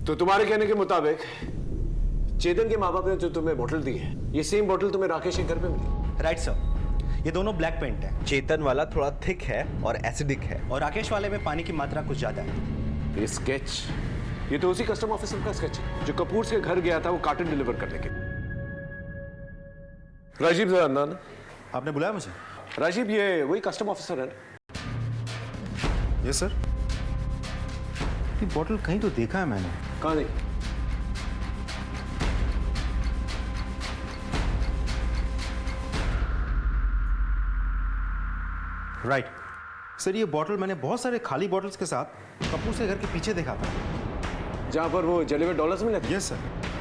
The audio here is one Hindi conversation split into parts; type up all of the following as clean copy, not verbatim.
तो तुम्हारे कहने के मुताबिक चेतन के माँ बाप ने जो तुम्हें बोतल दी है, ये सेम बोतल तुम्हें राकेश के घर पे मिली? राइट सर, ये दोनों ब्लैक पेंट है। चेतन वाला थोड़ा थिक है और एसिडिक है, और राकेश वाले में पानी की मात्रा कुछ ज्यादा है। ये स्केच, ये तो उसी कस्टम ऑफिसर का स्केच है जो कपूर के घर गया था वो कार्टन डिलीवर करने के लिए। राजीव जरा अंदर आना। आपने बुलाया मुझे? राजीव, ये वही कस्टम ऑफिसर है? Yes sir. ये बॉटल कहीं तो देखा है मैंने। कहाँ नहीं? राइट सर, ये बॉटल मैंने बहुत सारे खाली बॉटल्स के साथ कपूर से घर के पीछे देखा था, जहाँ पर वो जले हुए डॉलर्स मिले थे? यस सर,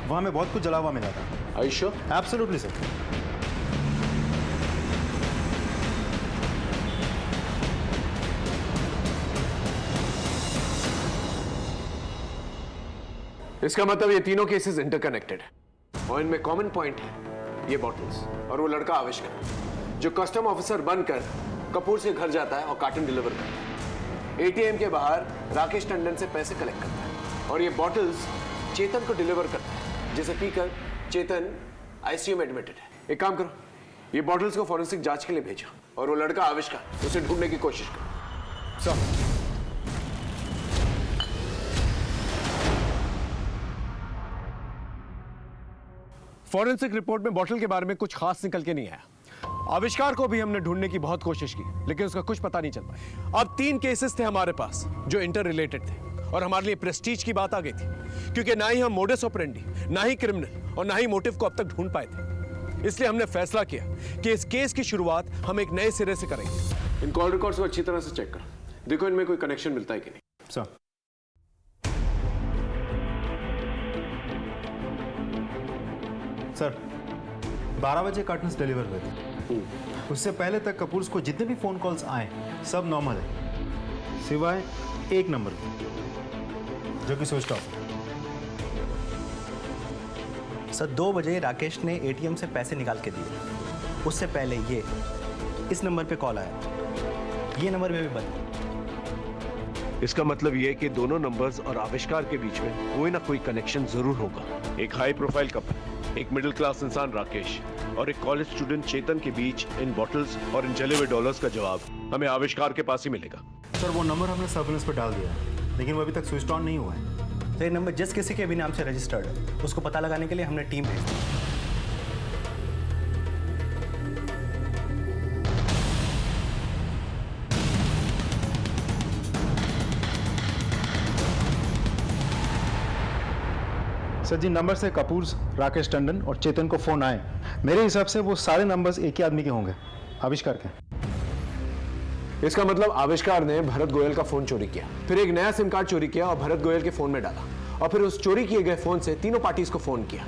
वहाँ में बहुत कुछ जला हुआ मिला था। Are you sure? Absolutely sir. इसका मतलब ये तीनों केसेस इंटरकनेक्टेड है और इनमें कॉमन पॉइंट है, ये बॉटल्स और वो लड़का आविष्कार जो कस्टम ऑफिसर बनकर कपूर के घर जाता है और कार्टन डिलीवर करता है। एटीएम के बाहर राकेश टंडन से पैसे कलेक्ट करता है और ये बॉटल्स चेतन को डिलीवर करता है, जिसे पीकर चेतन आईसीयू में एडमिटेड है। एक काम करो, ये बॉटल्स को फॉरेंसिक जांच के लिए भेजो और वो लड़का आविष्कार उसे ढूंढने की कोशिश करो। सर, फॉरेंसिक रिपोर्ट में बॉटल के बारे में कुछ खास निकल के नहीं आया। आविष्कार को भी हमने ढूंढने की बहुत कोशिश की, लेकिन उसका कुछ पता नहीं चल पाया। अब 3 केसेस थे हमारे पास जो इंटर रिलेटेड थे और हमारे लिए प्रेस्टीज की बात आ गई थी, क्योंकि ना ही हम मोडस ऑपरेंडी, ना ही क्रिमिनल और ना ही मोटिव को अब तक ढूंढ पाए थे। इसलिए हमने फैसला किया कि इस केस की शुरुआत हम एक नए सिरे से करेंगे। इन कॉल रिकॉर्ड्स को अच्छी तरह से चेक करो, देखो इनमें कोई कनेक्शन मिलता है कि नहीं। सर, सर 12 बजे कार्टन्स डिलीवर हुए थे। उससे पहले तक कपूर्स को जितने भी फोन कॉल्स आए सब नॉर्मल है, सिवाय एक नंबर के जो कि स्विच ऑफ है। सर 2 बजे राकेश ने एटीएम से पैसे निकाल के दिए, उससे पहले ये इस नंबर पे कॉल आया, ये नंबर में भी बंद। इसका मतलब ये कि दोनों नंबर्स और आविष्कार के बीच में कोई ना कोई कनेक्शन जरूर होगा। एक हाई प्रोफाइल कपल, एक मिडिल क्लास इंसान राकेश और एक कॉलेज स्टूडेंट चेतन के बीच इन बॉटल्स और इन जले हुए डॉलर्स का जवाब हमें आविष्कार के पास ही मिलेगा। सर वो नंबर हमने सर्विलेंस पर डाल दिया है, लेकिन वो अभी तक स्विच ऑन नहीं हुआ है। तो ये नंबर जिस किसी के भी नाम से रजिस्टर्ड है, उसको पता लगाने के लिए हमने टीम भेज दी। सर जिन नंबर से कपूर, राकेश टंडन और चेतन को फोन आए, मेरे हिसाब से वो सारे नंबर्स एक ही आदमी के होंगे, आविष्कार के। इसका मतलब आविष्कार ने भरत गोयल का फोन चोरी किया, फिर एक नया सिम कार्ड चोरी किया और भरत गोयल के फोन में डाला, और फिर उस चोरी किए गए फोन से तीनों पार्टीज को फोन किया,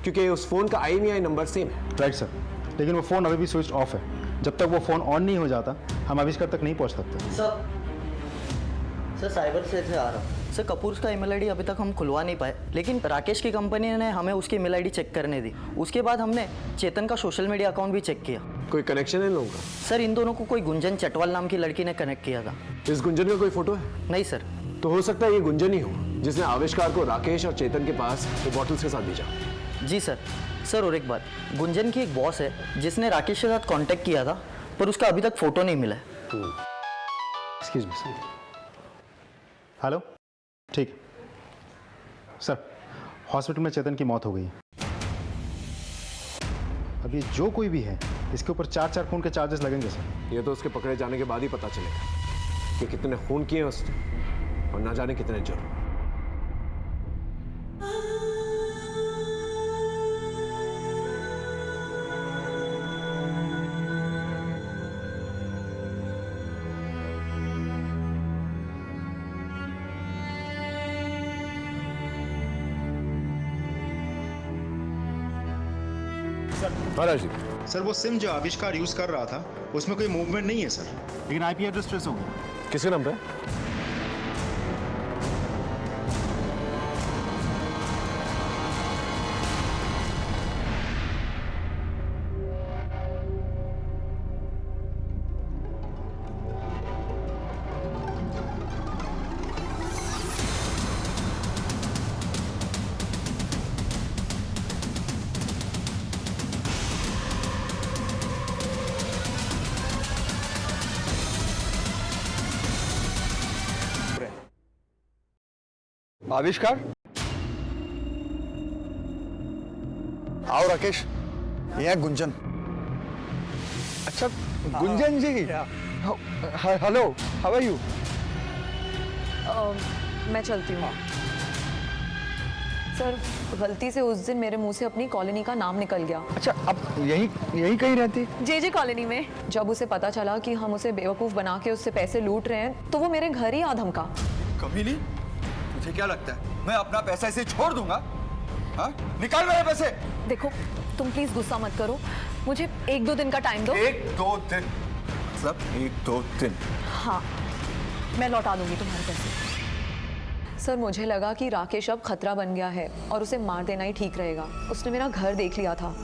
क्योंकि उस फोन का IMEI नंबर सेम है। राइट सर, लेकिन वो फोन अभी भी स्विच ऑफ है। जब तक वो फोन ऑन नहीं हो जाता हम आविष्कार तक नहीं पहुंच सकते। सर साइबर से आ रहा हूँ। सर कपूर का ईमेल आईडी अभी तक हम खुलवा नहीं पाए, लेकिन राकेश की कंपनी ने हमें उसकी ईमेल आईडी चेक करने दी। उसके बाद हमने चेतन का सोशल मीडिया अकाउंट भी चेक किया। कोई कनेक्शन है इन लोगों का? सर इन दोनों को कोई गुंजन चटवाल नाम की लड़की ने कनेक्ट किया था। इस गुंजन का कोई फोटो है? नहीं सर। तो हो सकता है ये गुंजन ही हो जिसने आविष्कार को राकेश और चेतन के पास वो बॉटल्स के साथ भेजा। जी सर। सर और एक बात, गुंजन की एक बॉस है जिसने राकेश के साथ कॉन्टेक्ट किया था, पर उसका अभी तक फोटो नहीं मिला है। Excuse me sir. हेलो, ठीक सर, हॉस्पिटल में चेतन की मौत हो गई है। अभी जो कोई भी है इसके ऊपर 4 खून के चार्जेस लगेंगे सर। ये तो उसके पकड़े जाने के बाद ही पता चलेगा कि कितने खून किए उसने और ना जाने कितने जुर्म। सर वो सिम जो आविष्कार यूज कर रहा था उसमें कोई मूवमेंट नहीं है सर, लेकिन IP एड्रेस ट्रेस हो गया। किसके नाम पे? आविष्कार, आओ राकेश, ये है गुंजन। अच्छा गुंजन जी, हेलो, हाउ आर यू? मैं चलती हूँ। सर, गलती से उस दिन मेरे मुंह से अपनी कॉलोनी का नाम निकल गया। अच्छा, अब यही कहीं रहती? जे कॉलोनी में। जब उसे पता चला कि हम उसे बेवकूफ बना के उससे पैसे लूट रहे हैं तो वो मेरे घर ही आ धमका। कभी नहीं। तुझे क्या लगता है मैं अपना पैसा ऐसे छोड़ दूंगा? हाँ? निकाल मेरे पैसे। देखो, तुम प्लीज गुस्सा मत करो, मुझे 1-2 दिन का टाइम दो। 1-2 दिन? मतलब 1-2 दिन? हाँ, मैं लौटा दूंगी तुम्हारे पैसे। सर, मुझे लगा कि राकेश अब खतरा बन गया है और उसे मार देना ही ठीक रहेगा। उसने मेरा घर देख लिया था,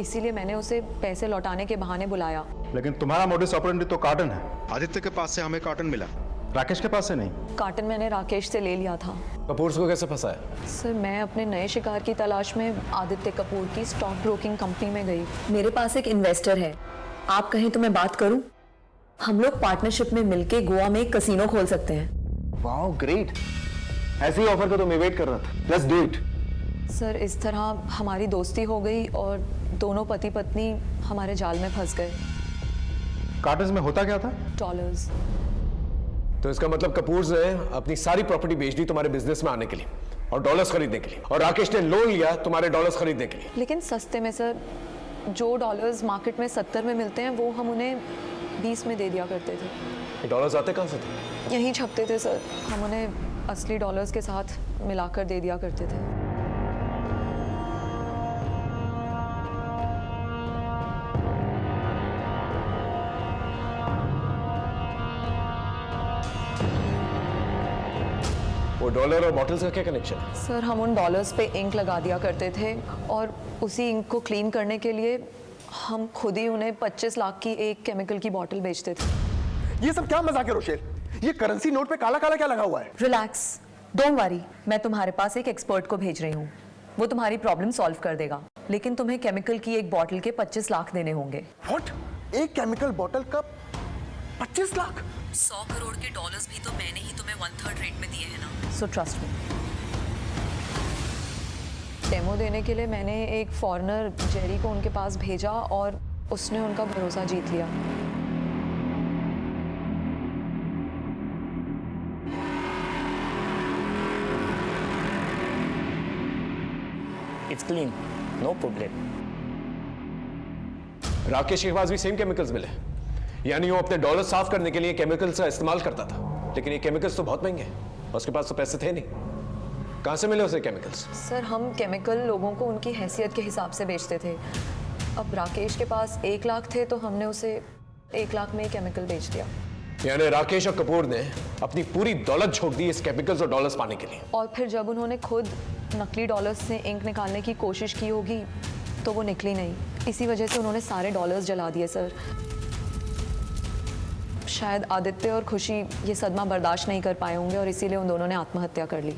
इसीलिए मैंने उसे पैसे लौटाने के बहाने बुलाया। लेकिन तुम्हारा मोडिस ऑपरेंडी तो कार्टन है। आदित्य के पास से हमें कार्टन मिला, राकेश के पास से नहीं। कार्टन मैंने राकेश से ले लिया था। कपूर को कैसे फंसाया? सर, मैं अपने नए शिकार की तलाश में आदित्य कपूर की स्टॉक ब्रोकिंग कंपनी में गई। मेरे पास एक इन्वेस्टर है, आप कहें तो मैं बात करूं? हम लोग पार्टनरशिप में मिलके गोवा में एक कसीनो खोल सकते हैं। Wow, great. ऐसे ही ऑफर का तो मैं वेट कर रहा था। Let's do it. सर, इस तरह हमारी दोस्ती हो गई और दोनों पति पत्नी हमारे जाल में फंस गए। कार्टन में होता क्या था? डॉलर्स। तो इसका मतलब कपूर ने अपनी सारी प्रॉपर्टी बेच दी तुम्हारे बिजनेस में आने के लिए और डॉलर्स खरीदने के लिए, और राकेश ने लोन लिया तुम्हारे डॉलर्स खरीदने के लिए। लेकिन सस्ते में सर। जो डॉलर्स मार्केट में 70 में मिलते हैं वो हम उन्हें 20 में दे दिया करते थे। ये डॉलर्स आते कहाँ से थे? यहीं छपते थे सर, हम उन्हें असली डॉलर्स के साथ मिलाकर दे दिया करते थे। वो डॉलर और बॉटल्स का क्या कनेक्शन है? सर, हम उन डॉलर्स पे इंक लगा दिया करते थे और उसी इंक को क्लीन करने के लिए हम खुद ही उन्हें 25 लाख की एक केमिकल की बॉटल बेचते थे। ये सब क्या मजाक है रोशेल? ये करेंसी नोट पे काला काला क्या लगा हुआ है? रिलैक्स, डोंट वरी, मैं तुम्हारे पास एक एक्सपर्ट को भेज रही हूँ, वो तुम्हारी प्रॉब्लम सॉल्व कर देगा। लेकिन तुम्हें केमिकल की एक बॉटल के 25 लाख देने होंगे। व्हाट? एक केमिकल बॉटल का 25 लाख? 100 करोड़ के डॉलर्स भी तो मैंने ही तुम्हें 1/3 रेट में दिए हैं ना। So trust me. डेमो देने के लिए मैंने एक फॉरेनर जेरी को उनके पास भेजा और उसने उनका भरोसा जीत लिया। It's clean, no problem. Rakesh के पास भी सेम केमिकल्स मिले, यानी वो अपने डॉलर साफ करने के लिए केमिकल्स का इस्तेमाल करता था। लेकिन ये केमिकल्स तो बहुत महंगे हैं, उसके पास तो पैसे थे नहीं। कहाँ से मिले उसे केमिकल्स? सर, हम केमिकल लोगों को उनकी हैसियत के हिसाब से बेचते थे। अब राकेश के पास 1 लाख थे तो हमने उसे 1 लाख में केमिकल बेच दिया। यानी राकेश और कपूर ने अपनी पूरी दौलत छोड़ दी इस केमिकल्स और डॉलर्स पाने के लिए। और फिर जब उन्होंने खुद नकली डॉलर्स से इंक निकालने की कोशिश की होगी तो वो निकली नहीं। इसी वजह से उन्होंने सारे डॉलर्स जला दिए सर। शायद आदित्य और खुशी ये सदमा बर्दाश्त नहीं कर पाए होंगे और इसीलिए उन दोनों ने आत्महत्या कर ली।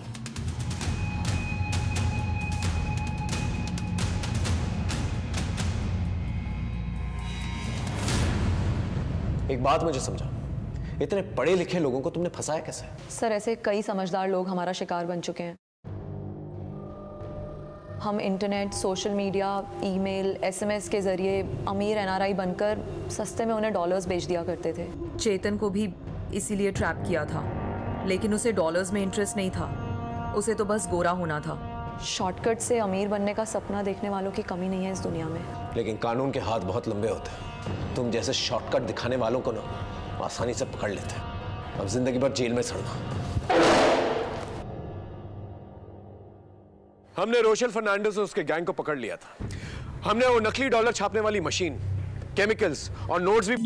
एक बात मुझे समझा, इतने पढ़े लिखे लोगों को तुमने फंसाया कैसे? सर, ऐसे कई समझदार लोग हमारा शिकार बन चुके हैं। हम internet, social media, email, SMS के जरिए अमीर एनआरआई बनकर सस्ते में उन्हें डॉलर्स बेच दिया करते थे। चेतन को भी इसीलिए ट्रैप किया था, लेकिन उसे डॉलर्स में इंटरेस्ट नहीं था, उसे तो बस गोरा होना था। शॉर्टकट से अमीर बनने का सपना देखने वालों की कमी नहीं है इस दुनिया में। लेकिन कानून के हाथ बहुत लंबे होते हैं, तुम जैसे शॉर्टकट दिखाने वालों को ना आसानी से पकड़ लेते हैं। अब जिंदगी भर जेल में सड़ना। हमने रोशेल फर्नांडिस और उसके गैंग को पकड़ लिया था। हमने वो नकली डॉलर छापने वाली मशीन, केमिकल्स और नोट्स भी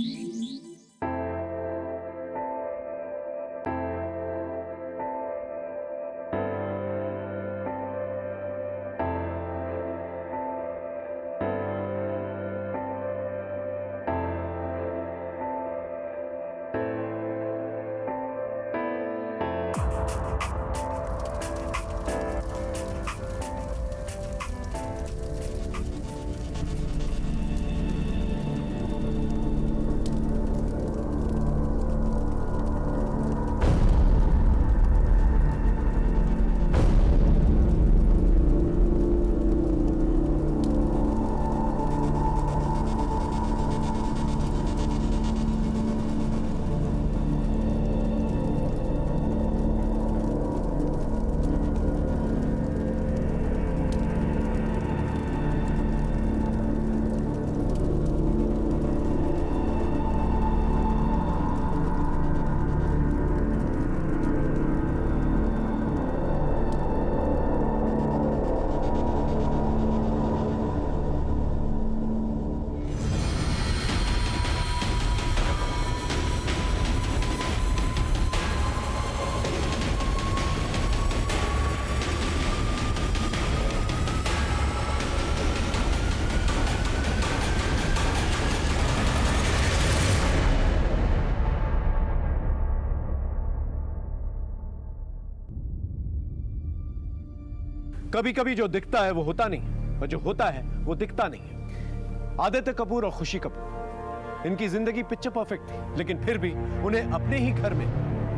कभी कभी जो दिखता है वो होता नहीं, और जो होता है वो दिखता नहीं। आदित्य कपूर और खुशी कपूर, इनकी जिंदगी पिक्चर परफेक्ट थी, लेकिन फिर भी उन्हें अपने ही घर में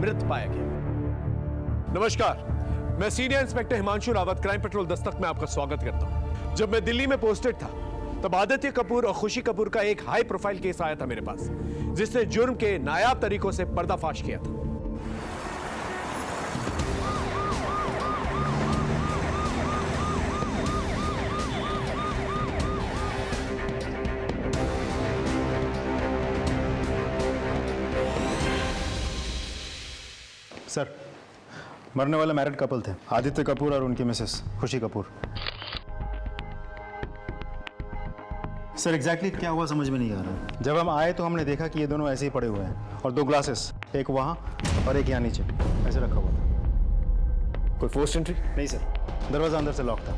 मृत पाया गया। नमस्कार, मैं senior inspector Himanshu Rawat, crime petrol Dastak में आपका स्वागत करता हूं। जब मैं दिल्ली में पोस्टेड था तब आदित्य कपूर और खुशी कपूर का एक हाई प्रोफाइल केस आया था मेरे पास, जिसने जुर्म के नायाब तरीकों से पर्दाफाश किया था। सर, मरने वाले मैरिड कपल थे, आदित्य कपूर और उनकी मिसेस खुशी कपूर। सर एग्जैक्टली क्या हुआ समझ में नहीं आ रहा। जब हम आए तो हमने देखा कि ये दोनों ऐसे ही पड़े हुए हैं, और 2 ग्लासेस, एक वहाँ और एक यहाँ नीचे ऐसे रखा हुआ था। कोई फोर्स्ड एंट्री? नहीं सर, दरवाजा अंदर से लॉक था।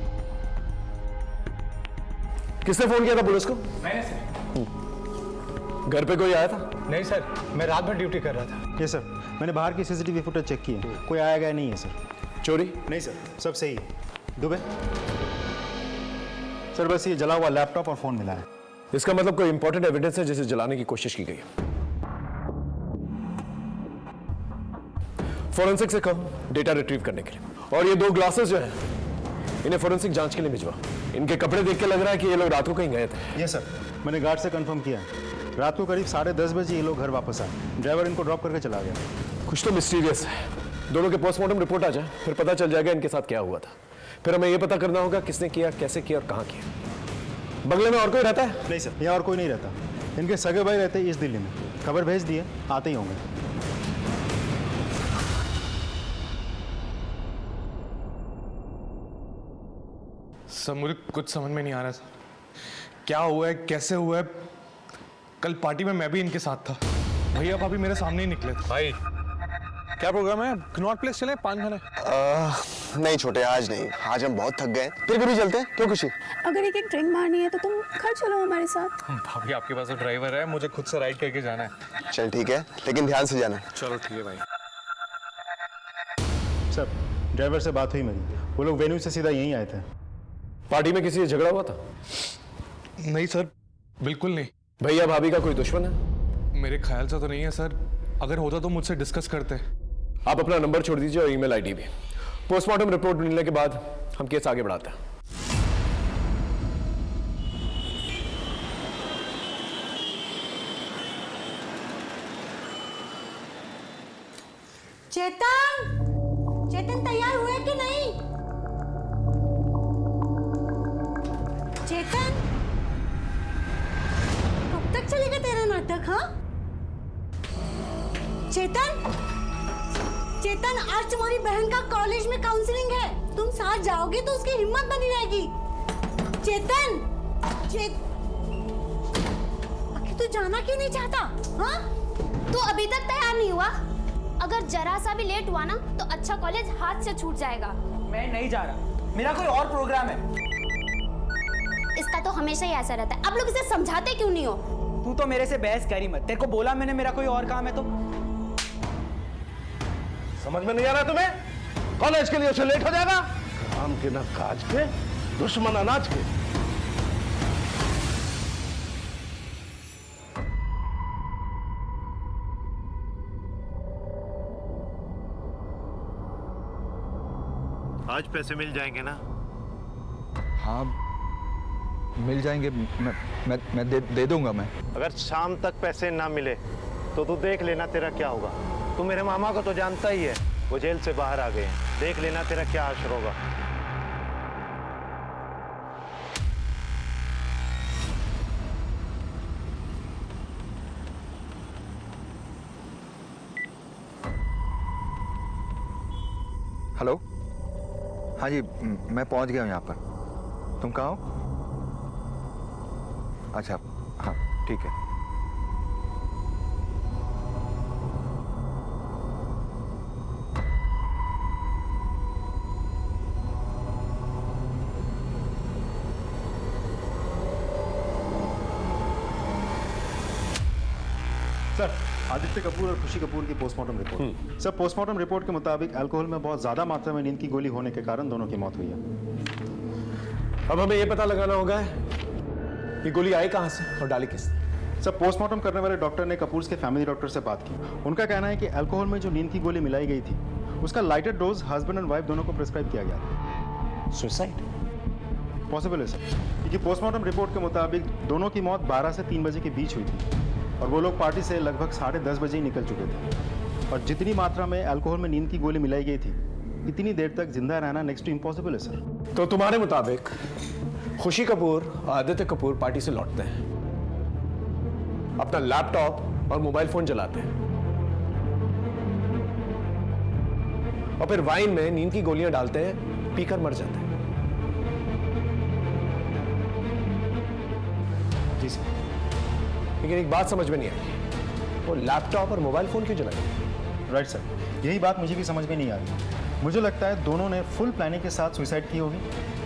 किसने फोन किया था पुलिस को? मैंने सर। घर पे कोई आया था? नहीं सर, मैं रात भर ड्यूटी कर रहा था। ये सर, मैंने बाहर की सीसीटीवी फुटेज चेक की है, कोई आया गया नहीं है सर। चोरी? नहीं सर, सब सही है। दुबे सर, बस ये जला हुआ लैपटॉप और फोन मिला है। इसका मतलब कोई इंपॉर्टेंट एविडेंस है जिसे जलाने की कोशिश की गई है। फोरेंसिक से कहो डेटा रिट्रीव करने के लिए। और ये 2 ग्लासेस जो हैं, इन्हें फोरेंसिक जांच के लिए भिजवा। इनके कपड़े देख के लग रहा है कि ये लोग रात को कहीं गए थे। ये सर, मैंने गार्ड से कंफर्म किया, रात को करीब 10:30 बजे ये लोग घर वापस आए। ड्राइवर इनको ड्रॉप करके चला गया। कुछ तो मिस्टीरियस है। दोनों के पोस्टमार्टम रिपोर्ट आ जाए, फिर पता चल जाएगा इनके साथ क्या हुआ था। फिर हमें यह पता करना होगा किसने किया, कैसे किया और कहां किया। बंगले में और कोई रहता है? नहीं सर, यहाँ और कोई नहीं रहता। इनके सगे भाई रहते हैं इस दिल्ली में। खबर भेज दिए, आते ही होंगे। सर मुझे कुछ समझ में नहीं आ रहा सर, क्या हुआ है, कैसे हुआ है। कल पार्टी में मैं भी इनके साथ था, भैया भाभी मेरे सामने ही निकले थे। भाई क्या प्रोग्राम है? कनॉट प्लेस चले, पान खाने? नहीं छोटे, आज नहीं। आज हम बहुत थक गए, फिर भी चलते हैं। क्यों खुशी? अगर एक ड्रिंक मारनी है तो तुम घर चलो हमारे साथ। भाभी आपके पास तो ड्राइवर है, मुझे खुद से राइड करके जाना है। चल ठीक है, लेकिन ध्यान से जाना। चलो ठीक है भाई। सर, ड्राइवर से बात हुई मेरी, वो लोग वेन्यू से सीधा यहीं आए थे। पार्टी में किसी से झगड़ा हुआ था? नहीं सर, बिल्कुल नहीं। भैया भाभी का कोई दुश्मन है? मेरे ख्याल से तो नहीं है सर, अगर होता तो मुझसे डिस्कस करते। आप अपना नंबर छोड़ दीजिए और ईमेल आईडी भी। पोस्टमार्टम रिपोर्ट मिलने के बाद हम केस आगे बढ़ाते हैं। चेतन, चेतन तैयार हुए कि नहीं? चेतन, कब तक चलेगा तेरा नाटक? हाँ चेतन, चेतन आज तुम्हारी बहन का कॉलेज में काउंसलिंग है, तुम साथ जाओगे तो उसकी हिम्मत बनी रहेगी। चेतन, आखिर तू जाना क्यों नहीं चाहता? हाँ तू अभी तक तैयार नहीं हुआ? अगर जरा सा भी लेट हुआ ना तो अच्छा कॉलेज हाथ से छूट जाएगा। मैं नहीं जा रहा, मेरा कोई और प्रोग्राम है। इसका तो हमेशा ही ऐसा रहता है, आप लोग इसे समझाते क्यों नहीं हो? तू तो मेरे से बहस करी मत, तेरे को बोला मैंने मेरा कोई और काम है तो। समझ में नहीं आ रहा तुम्हें? कॉलेज के लिए उसे लेट हो जाएगा। काम के ना काज के, दुश्मन अनाज के। आज पैसे मिल जाएंगे ना? हाँ मिल जाएंगे, मैं दे दूंगा मैं। अगर शाम तक पैसे ना मिले तो तू देख लेना तेरा क्या होगा। तू मेरे मामा को तो जानता ही है, वो जेल से बाहर आ गए हैं। देख लेना तेरा क्या हाशर होगा। हेलो, हाँ जी, मैं पहुंच गया हूँ यहाँ पर। तुम कहाँ हो? अच्छा हाँ ठीक है। सर आदित्य कपूर और खुशी कपूर की postmortem report. Sir, postmortem report के मुताबिक अल्कोहल में बहुत ज्यादा मात्रा में नींद की गोली होने के कारण दोनों की मौत हुई है। अब हमें यह पता लगाना होगा ये गोली आई कहां से और डाली किसने। सर, पोस्टमार्टम करने वाले डॉक्टर ने कपूर के फैमिली डॉक्टर से बात की। उनका कहना है कि अल्कोहल में जो नींद की गोली मिलाई गई थी उसका lighter dose husband and wife दोनों को प्रिस्क्राइब किया गया था। सुसाइड पॉसिबल है सर, क्योंकि पोस्टमार्टम रिपोर्ट के मुताबिक दोनों की मौत 12 से 3 बजे के बीच हुई थी और वो लोग पार्टी से लगभग 10:30 बजे ही निकल चुके थे। और जितनी मात्रा में अल्कोहल में नींद की गोली मिलाई गई थी इतनी देर तक जिंदा रहना नेक्स्ट टू इम्पॉसिबल है सर। तो तुम्हारे मुताबिक खुशी कपूर और आदित्य कपूर पार्टी से लौटते हैं, अपना लैपटॉप और मोबाइल फोन जलाते हैं और फिर वाइन में नींद की गोलियां डालते हैं, पीकर मर जाते हैं। जी सर। लेकिन एक बात समझ में नहीं आई, वो लैपटॉप और मोबाइल फोन क्यों जलाए? राइट सर, यही बात मुझे भी समझ में नहीं आ रही। मुझे लगता है दोनों ने फुल प्लानिंग के साथ सुसाइड की होगी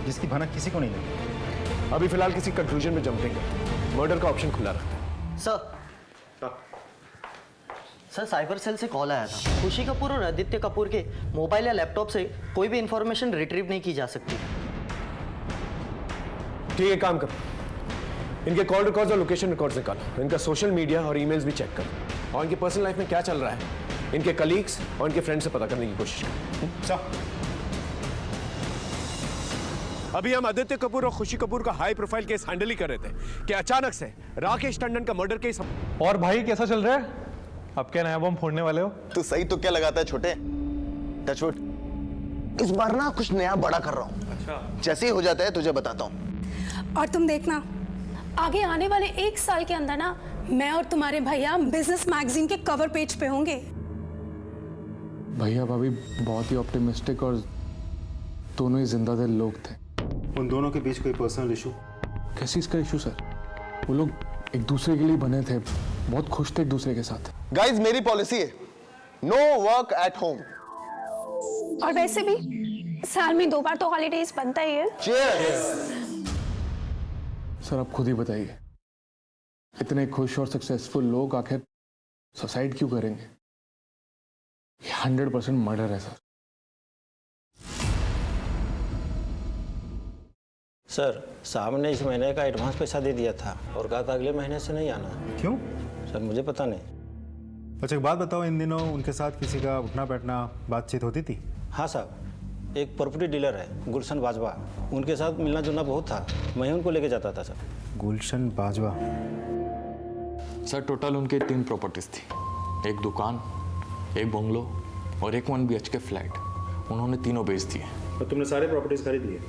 जिसकी भनक किसी को नहीं लगी। अभी फिलहाल किसी कंक्लूजन में जंप नहीं, मर्डर का ऑप्शन खुला रखता है। सर, साइबर सेल से कॉल आया था। खुशी कपूर और आदित्य कपूर के मोबाइल या लैपटॉप से कोई भी इंफॉर्मेशन रिट्रीव नहीं की जा सकती। ठीक है, काम करो, इनके कॉल रिकॉर्ड्स और लोकेशन रिकॉर्ड्स निकालो, इनका सोशल मीडिया और ईमेल्स भी चेक करो और इनकी पर्सनल लाइफ में क्या चल रहा है इनके कलीग्स और इनके फ्रेंड्स से पता करने की कोशिश करो। सर, अभी हम आदित्य कपूर और खुशी कपूर का हाई प्रोफाइल केस हैंडल ही कर रहे थे कि अचानक से राकेश टंडन का मर्डर केस। और भाई कैसा चल रहा है? अब क्या नया बम फोड़ने वाले हो? तू सही तो क्या लगाता है छोटे, टचवुड। इस बार ना कुछ नया बड़ा कर रहा हूँ। अच्छा। जैसे ही हो जाता है तुझे बताता हूँ। और तुम देखना, आगे आने वाले 1 साल के अंदर ना मैं और तुम्हारे भैया बिजनेस मैगजीन के कवर पेज पे होंगे। भैया भाभी बहुत ही ऑप्टिमिस्टिक और दोनों ही जिंदा दिल लोग थे। उन दोनों के बीच कोई पर्सनल इशू? कैसी इसका इशू सर? वो लोग एक दूसरे के लिए बने थे, बहुत खुश थे एक दूसरे के साथ। गाइस, मेरी पॉलिसी है नो वर्क एट होम। और वैसे भी साल में 2 बार तो हॉलीडेज बनता ही है। सर, आप खुद ही बताइए, इतने खुश और सक्सेसफुल लोग आखिर सुसाइड क्यों करेंगे? ये 100% मर्डर है सर। सर, साहब ने इस महीने का एडवांस पैसा दे दिया था और कहा था अगले महीने से नहीं आना। क्यों? सर, मुझे पता नहीं। अच्छा, एक बात बताओ, इन दिनों उनके साथ किसी का उठना बैठना बातचीत होती थी? हाँ साहब, एक प्रॉपर्टी डीलर है गुलशन बाजवा, उनके साथ मिलना जुलना बहुत था, मैं ही उनको लेके जाता था सर। गुलशन बाजवा? सर, टोटल उनके 3 प्रॉपर्टीज थी, एक दुकान, एक बंगलो और एक 1 BHK फ्लैट। उन्होंने तीनों बेच दिए। तो तुमने सारे प्रॉपर्टीज खरीद लिए?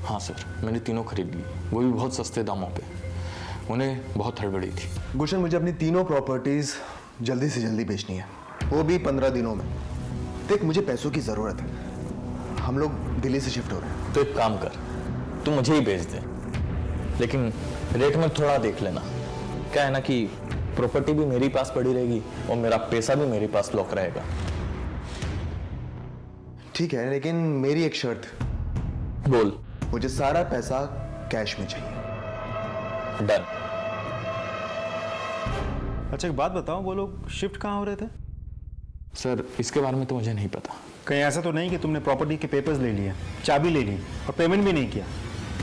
हाँ सर, मैंने तीनों खरीद ली, वो भी बहुत सस्ते दामों पे। उन्हें बहुत हड़बड़ी थी। गुलशन, मुझे अपनी तीनों प्रॉपर्टीज जल्दी से जल्दी बेचनी है, वो भी 15 दिनों में। देख, मुझे पैसों की जरूरत है, हम लोग दिल्ली से शिफ्ट हो रहे हैं। तो एक काम कर, तू मुझे ही बेच दे, लेकिन रेट में थोड़ा देख लेना। क्या है ना कि प्रॉपर्टी भी मेरे पास पड़ी रहेगी और मेरा पैसा भी मेरे पास लॉक रहेगा। ठीक है, लेकिन मेरी एक शर्त। बोल। मुझे सारा पैसा कैश में चाहिए। डन। अच्छा, एक बात बताओ, वो लोग शिफ्ट कहाँ हो रहे थे? सर, इसके बारे में तो मुझे नहीं पता। कहीं ऐसा तो नहीं कि तुमने प्रॉपर्टी के पेपर्स ले लिए, चाबी ले ली और पेमेंट भी नहीं किया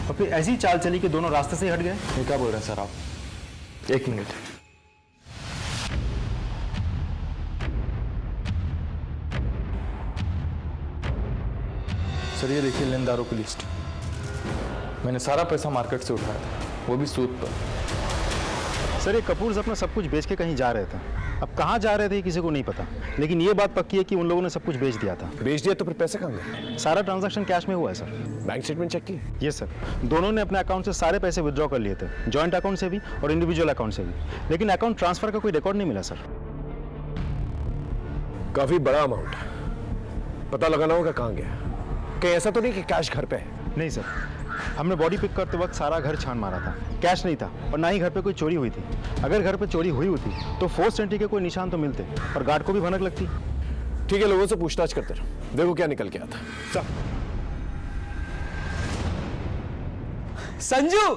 और फिर ऐसी चाल चली कि दोनों रास्ते से हट गए? ये क्या बोल रहे हैं सर आप? 1 मिनट। सर, ये देखिए लेनदारों की लिस्ट। मैंने सारा पैसा मार्केट से उठाया था, वो भी सूद पर। सर, ये कपूर्स अपना सब कुछ बेच के कहीं जा रहे थे। अब कहाँ जा रहे थे किसी को नहीं पता, लेकिन ये बात पक्की है कि उन लोगों ने सब कुछ बेच दिया था। बेच दिया तो फिर पैसे कहाँ गए? सारा ट्रांजैक्शन कैश में हुआ है सर। बैंक स्टेटमेंट चेक की? ये सर, दोनों ने अपने अकाउंट से सारे पैसे विड्रॉ कर लिए थे, जॉइंट अकाउंट से भी और इंडिविजुअल अकाउंट से भी, लेकिन अकाउंट ट्रांसफर का कोई रिकॉर्ड नहीं मिला सर। काफी बड़ा अमाउंट, पता लगाना होगा कहाँ गया। कहीं ऐसा तो नहीं कि कैश घर पे है? नहीं सर, हमने बॉडी पिक करते वक्त सारा घर छान मारा था, कैश नहीं था और ना ही घर पे कोई चोरी हुई थी। अगर घर पे चोरी हुई होती तो फोर्स एंट्री के कोई निशान तो मिलते और गार्ड को भी भनक लगती। ठीक है, लोगों से पूछताछ करते रहो, देखो क्या निकल के आता। सर, संजू,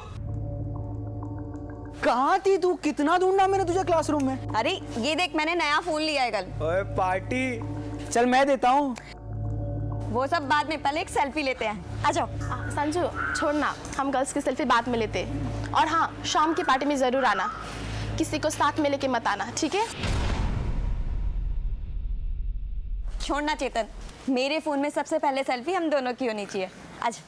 कहाँ थी तू? कितना ढूंढा मैंने तुझे क्लासरूम में। अरे ये देख, मैंने नया फोन लिया है कल। ओए पार्टी, चल मैं देता हूँ। वो सब बाद में, पहले एक सेल्फी लेते हैं। आ जाओ। संजू छोड़ना, हम गर्ल्स की सेल्फी बाद में लेते हैं। और हाँ, शाम की पार्टी में जरूर आना, किसी को साथ में लेके मत आना, ठीक है? छोड़ना चेतन, मेरे फोन में सबसे पहले सेल्फी हम दोनों की होनी चाहिए। आज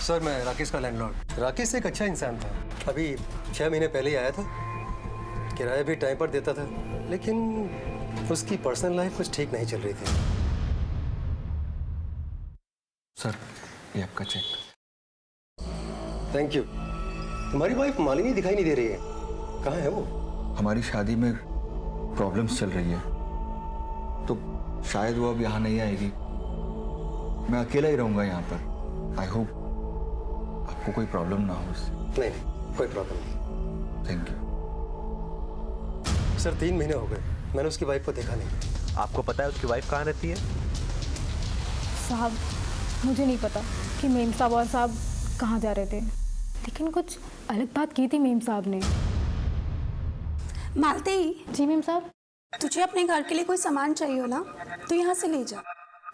सर, मैं राकेश का लैंडलॉर्ड। राकेश एक अच्छा इंसान था। अभी 6 महीने पहले ही आया था, किराया भी टाइम पर देता था, लेकिन उसकी पर्सनल लाइफ कुछ ठीक नहीं चल रही थी। सर, ये आपका चेक। Thank you. तुम्हारी वाइफ मालिनी दिखाई नहीं दे रही है, कहाँ है वो? हमारी शादी में प्रॉब्लम्स चल रही है, तो शायद वो अब यहाँ नहीं आएगी। मैं अकेला ही रहूँगा यहाँ पर। आई होप आपको कोई प्रॉब्लम ना हो उससे। नहीं, कोई प्रॉब्लम नहीं। Thank you. सर, 3 महीने हो गए, मैंने उसकी वाइफ को देखा नहीं। आपको पता है उसकी वाइफ कहाँ रहती है? साहब, मुझे नहीं पता कि मेम साहब और साहब कहाँ जा रहे थे, लेकिन कुछ अलग बात की थी मेम साहब ने। मालती जी मेम साहब। तुझे अपने घर के लिए कोई सामान चाहिए हो ना, तो यहाँ से ले जा।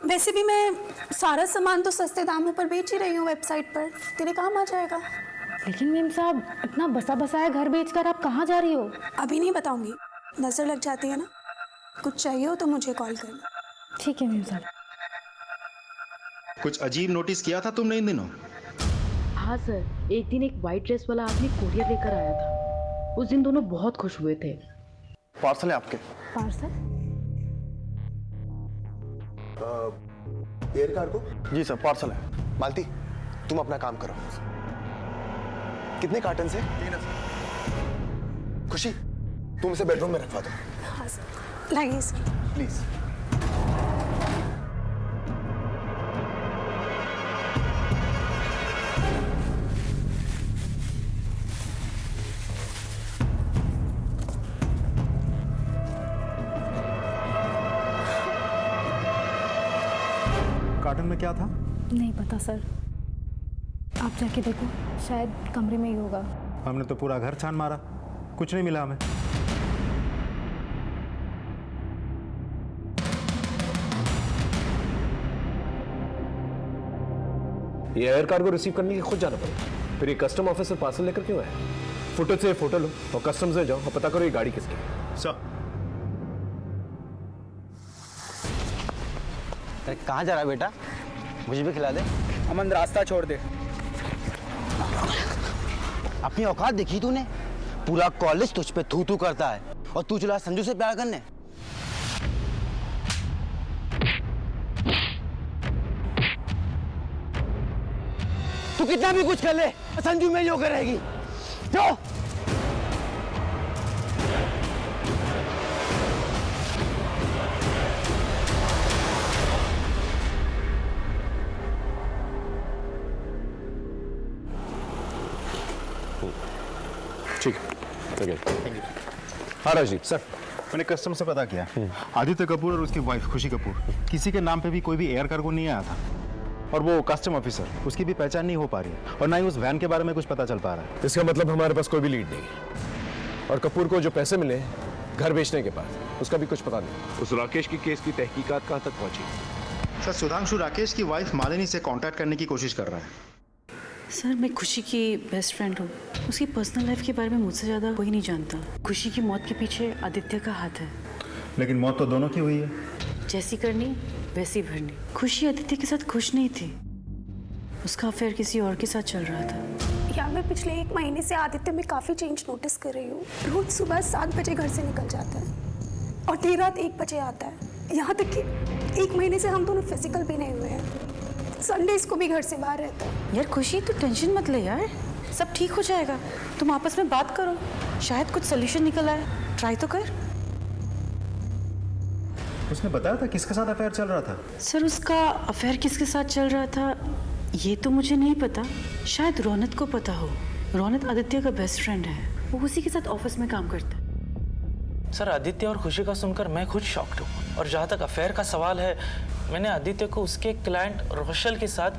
वैसे भी मैं सारा सामान तो सस्ते दामों पर बेच ही रही हूँ वेबसाइट पर, तेरे काम आ जाएगा। लेकिन मेम साहब, इतना बसा बसाया घर बेचकर आप कहाँ जा रही हो? अभी नहीं बताऊंगी, नजर लग जाती है ना। कुछ चाहिए हो तो मुझे कॉल करना। ठीक है मेम साहब। कुछ अजीब नोटिस किया था तुमने इन दिनों? हाँ सर, एक दिन एक वाइट ड्रेस वाला आदमी कोरियर लेकर आया था। उस दिन दोनों बहुत खुश हुए थे। पार्सल है आपके? पार्सल? Air cargo? जी सर, पार्सल है। मालती, तुम अपना काम करो। कितने कार्टन से? 3 सर। खुशी, तुम इसे बेडरूम में रखवा दो। हाँ सर। लाइए सर। प्लीज। कार्टन में क्या था? नहीं पता सर, आप जाके देखो, शायद कमरे में ही होगा। हमने तो पूरा घर छान मारा, कुछ नहीं मिला हमें। ये एयर कार्गो रिसीव करने के खुद जाना पड़ेगा, फिर ये कस्टम ऑफिसर पार्सल लेकर क्यों आया? फुटेज से फोटो लो और कस्टम से जाओ और पता करो ये गाड़ी किसकी है। सर, कहाँ जा रहा है बेटा? मुझे भी खिला दे। अमन, रास्ता छोड़ दे। अपनी औकात देखी तूने? पूरा कॉलेज तुझ पे थू थू करता है और तू चला संजू से प्यार करने। तू कितना भी कुछ कर ले, संजू में जो करेगी। जो ठीक है। हाँ राजीव सर, मैंने कस्टम से पता किया, आदित्य कपूर और उसकी वाइफ खुशी कपूर, किसी के नाम पे भी कोई भी एयर कार्गो नहीं आया था। और वो कस्टम ऑफिसर, उसकी भी पहचान नहीं हो पा रही है और ना ही उस वैन के बारे में कुछ पता चल पा रहा है। इसका मतलब हमारे पास कोई भी लीड नहीं। और कपूर को जो पैसे मिले घर बेचने के बाद, उसका भी कुछ पता नहीं। उस राकेश की केस की तहकीकात कहाँ तक पहुंची? सर, सुधांशु राकेश की वाइफ मालिनी से कांटेक्ट करने की कोशिश कर रहा है। सर, मैं खुशी की बेस्ट फ्रेंड हूँ। उसकी पर्सनल लाइफ के बारे में मुझसे ज़्यादा कोई नहीं जानता। खुशी की मौत के पीछे आदित्य का हाथ है। लेकिन मौत तो दोनों की हुई है। जैसी करनी वैसी भरनी। खुशी आदित्य के साथ खुश नहीं थी, उसका अफेयर किसी और के साथ चल रहा था। यार, मैं पिछले 1 महीने से आदित्य में काफ़ी चेंज नोटिस कर रही हूँ। रोज सुबह 7 बजे घर से निकल जाता है और देर रात 1 बजे आता है। यहाँ तक कि 1 महीने से हम दोनों फिजिकल भी नहीं हुए हैं। संडेज को भी घर से बाहर रहता है। यार खुशी, तू टेंशन मत ले यार, सब ठीक हो जाएगा। तुम आपस में बात करो, शायद कुछ सोल्यूशन निकल आए। ट्राई तो कर। उसने बताया था किसके साथ अफेयर चल रहा था? सर, उसका अफेयर किसके साथ चल रहा था ये तो मुझे नहीं पता। शायद रौनक को पता हो। रौनक आदित्य का बेस्ट फ्रेंड है, वो उसी के साथ ऑफिस में काम करता है। सर आदित्य और खुशी का सुनकर मैं खुद शॉक्ड हूँ। और जहाँ तक अफेयर का सवाल है, मैंने आदित्य को उसके क्लाइंट रोशल के साथ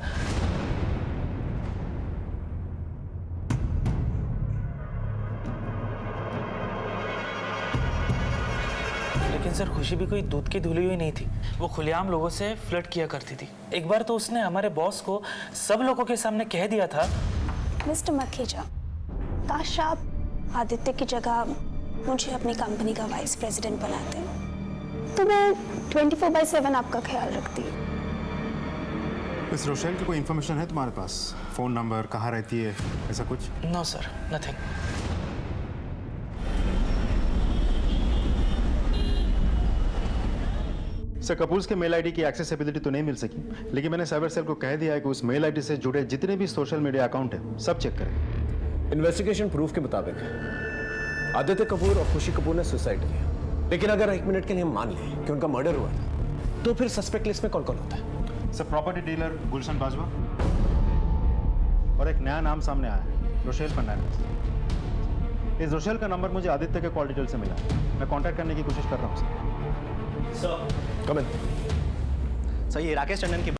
लेकिन सर खुशी भी कोई दूध की धुली हुई नहीं थी। वो खुलेआम लोगों से फ्लर्ट किया करती थी। एक बार तो उसने हमारे बॉस को सब लोगों के सामने कह दिया था, मिस्टर मखीजा, काश आप आदित्य की जगह मुझे अपनी कंपनी का वाइस प्रेसिडेंट बनाते, तो मैं 24/7 आपका ख्याल रखती। इस रोशेल की कोई इन्फॉर्मेशन है तुम्हारे पास? फोन नंबर, कहाँ रहती है, ऐसा कुछ? No sir, nothing. Sir Kapoors के मेल आईडी की एक्सेसिबिलिटी तो नहीं मिल सकी, लेकिन मैंने साइबर सेल को कह दिया है कि उस मेल आईडी से जुड़े जितने भी सोशल मीडिया अकाउंट है सब चेक करें। इन्वेस्टिगेशन प्रूफ के मुताबिक आदित्य कपूर और खुशी कपूर ने सुसाइड किया, लेकिन अगर 1 मिनट के लिए हम मान लें कि उनका मर्डर हुआ था, तो फिर सस्पेक्ट लिस्ट में कौन कौन होता है? सर प्रॉपर्टी डीलर गुलशन बाजवा और एक नया नाम सामने आया है, रोशेल फर्नांडिस। इस रोशेल का नंबर मुझे आदित्य के कॉल डिटेल से मिला। मैं कांटेक्ट करने की कोशिश कर रहा हूँ सर। सर कम इन। सर ये राकेश टंडन की